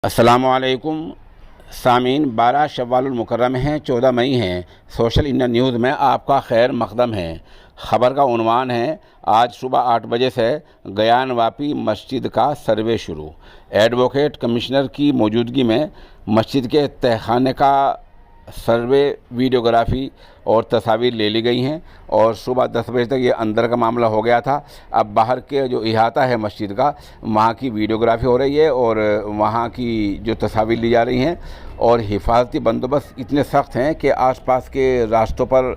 अस्सलामुअलैकुम सामीन, 12 शव्वालुल मुकर्रम है, 14 मई है। सोशल इंडिया न्यूज़ में आपका खैर मकदम है। ख़बर का उन्वान है, आज सुबह 8 बजे से गयान वापी मस्जिद का सर्वे शुरू। एडवोकेट कमिश्नर की मौजूदगी में मस्जिद के तहखाने का सर्वे, वीडियोग्राफी और तस्वीर ले ली गई हैं और सुबह 10 बजे तक ये अंदर का मामला हो गया था। अब बाहर के जो इहाता है मस्जिद का, वहाँ की वीडियोग्राफी हो रही है और वहाँ की जो तस्वीर ली जा रही हैं। और हिफाजती बंदोबस्त इतने सख्त हैं कि आसपास के रास्तों पर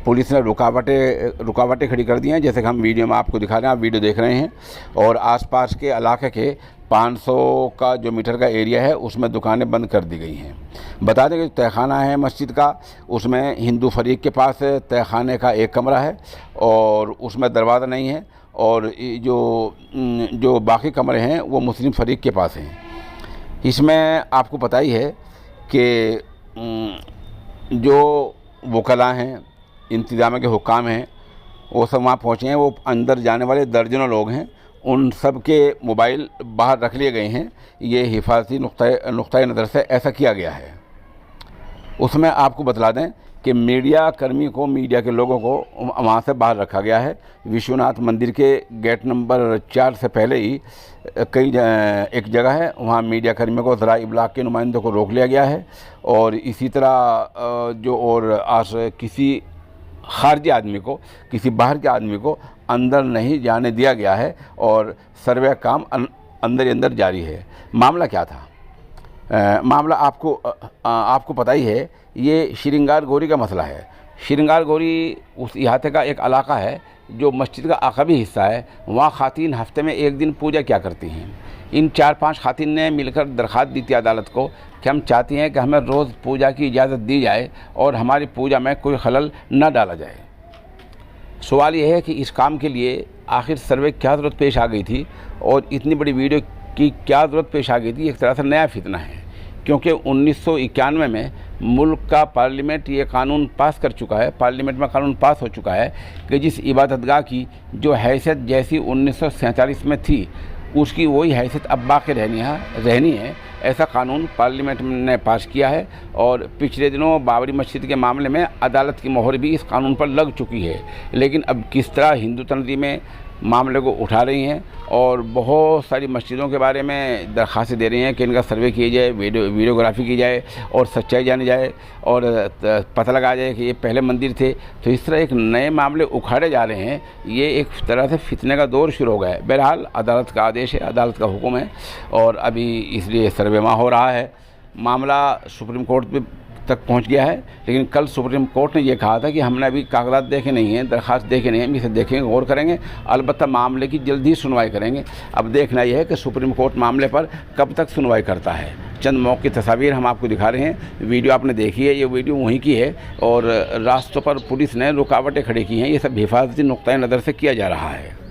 पुलिस ने रुकावटें खड़ी कर दी हैं, जैसे कि हम वीडियो में आपको दिखा रहे हैं, आप वीडियो देख रहे हैं। और आसपास के इलाके के 500 का जो मीटर का एरिया है उसमें दुकानें बंद कर दी गई हैं। बता दें कि तहखाना है मस्जिद का, उसमें हिंदू फरीक के पास तहखाने का एक कमरा है और उसमें दरवाज़ा नहीं है, और जो बाकी कमरे हैं वो मुस्लिम फरीक के पास हैं। इसमें आपको पता ही है कि जो वकला हैं, इंतज़ाम के हुक्काम हैं, वो सब वहाँ पहुँचे हैं। वो अंदर जाने वाले दर्जनों लोग हैं, उन सब के मोबाइल बाहर रख लिए गए हैं। ये हिफाजती नुक्ता नज़र से ऐसा किया गया है। उसमें आपको बतला दें कि मीडिया कर्मी को, मीडिया के लोगों को वहाँ से बाहर रखा गया है। विश्वनाथ मंदिर के गेट नंबर 4 से पहले ही एक जगह है, वहाँ मीडिया कर्मियों को, ज़रा इब्लाग के नुमाइंदों को रोक लिया गया है। और इसी तरह किसी खारजी आदमी को, किसी बाहर के आदमी को अंदर नहीं जाने दिया गया है और सर्वे काम अंदर ही अंदर जारी है। मामला क्या था? मामला आपको पता ही है, ये श्रृंगार गोरी का मसला है। श्रृंगार गोरी उस इलाके का एक इलाका है जो मस्जिद का आखिरी हिस्सा है। वहाँ ख़ातीन हफ्ते में एक दिन पूजा क्या करती हैं। इन 4-5 ख़ातीन ने मिलकर दरख्वास्त दी थी अदालत को कि हम चाहती हैं कि हमें रोज़ पूजा की इजाज़त दी जाए और हमारी पूजा में कोई खलल न डाला जाए। सवाल यह है कि इस काम के लिए आखिर सर्वे क्या ज़रूरत पेश आ गई थी और इतनी बड़ी वीडियो की क्या ज़रूरत पेश आ गई थी। एक तरह से नया फितना है, क्योंकि 1991 में मुल्क का पार्लियामेंट ये कानून पास कर चुका है, पार्लियामेंट में कानून पास हो चुका है कि जिस इबादतगाह की जो हैसियत जैसी 1947 में थी, उसकी वही हैसियत अब बाकी रहनी है। ऐसा कानून पार्लियामेंट ने पास किया है और पिछले दिनों बाबरी मस्जिद के मामले में अदालत की मोहर भी इस कानून पर लग चुकी है। लेकिन अब किस तरह हिंदू तंजीमें मामले को उठा रही हैं और बहुत सारी मस्जिदों के बारे में दरख्वास्तें दे रही हैं कि इनका सर्वे किया जाए, वीडियोग्राफी की जाए और सच्चाई जानी जाए और पता लगाया जाए कि ये पहले मंदिर थे। तो इस तरह एक नए मामले उखाड़े जा रहे हैं। ये एक तरह से फितने का दौर शुरू हो गया है। बहरहाल अदालत का आदेश है, अदालत का हुक्म है और अभी इसलिए सर्वे वहाँ हो रहा है। मामला सुप्रीम कोर्ट तक पहुंच गया है, लेकिन कल सुप्रीम कोर्ट ने यह कहा था कि हमने अभी कागजात देखे नहीं हैं, दरख्वास्त देखे नहीं हैं, हम इसे देखेंगे, गौर करेंगे, अलबत्ता मामले की जल्दी ही सुनवाई करेंगे। अब देखना यह है कि सुप्रीम कोर्ट मामले पर कब तक सुनवाई करता है। चंद मौके की तस्वीर हम आपको दिखा रहे हैं, वीडियो आपने देखी है, ये वीडियो वहीं की है और रास्तों पर पुलिस ने रुकावटें खड़ी की हैं। ये सब हिफाजती नुक्ता नज़र से किया जा रहा है।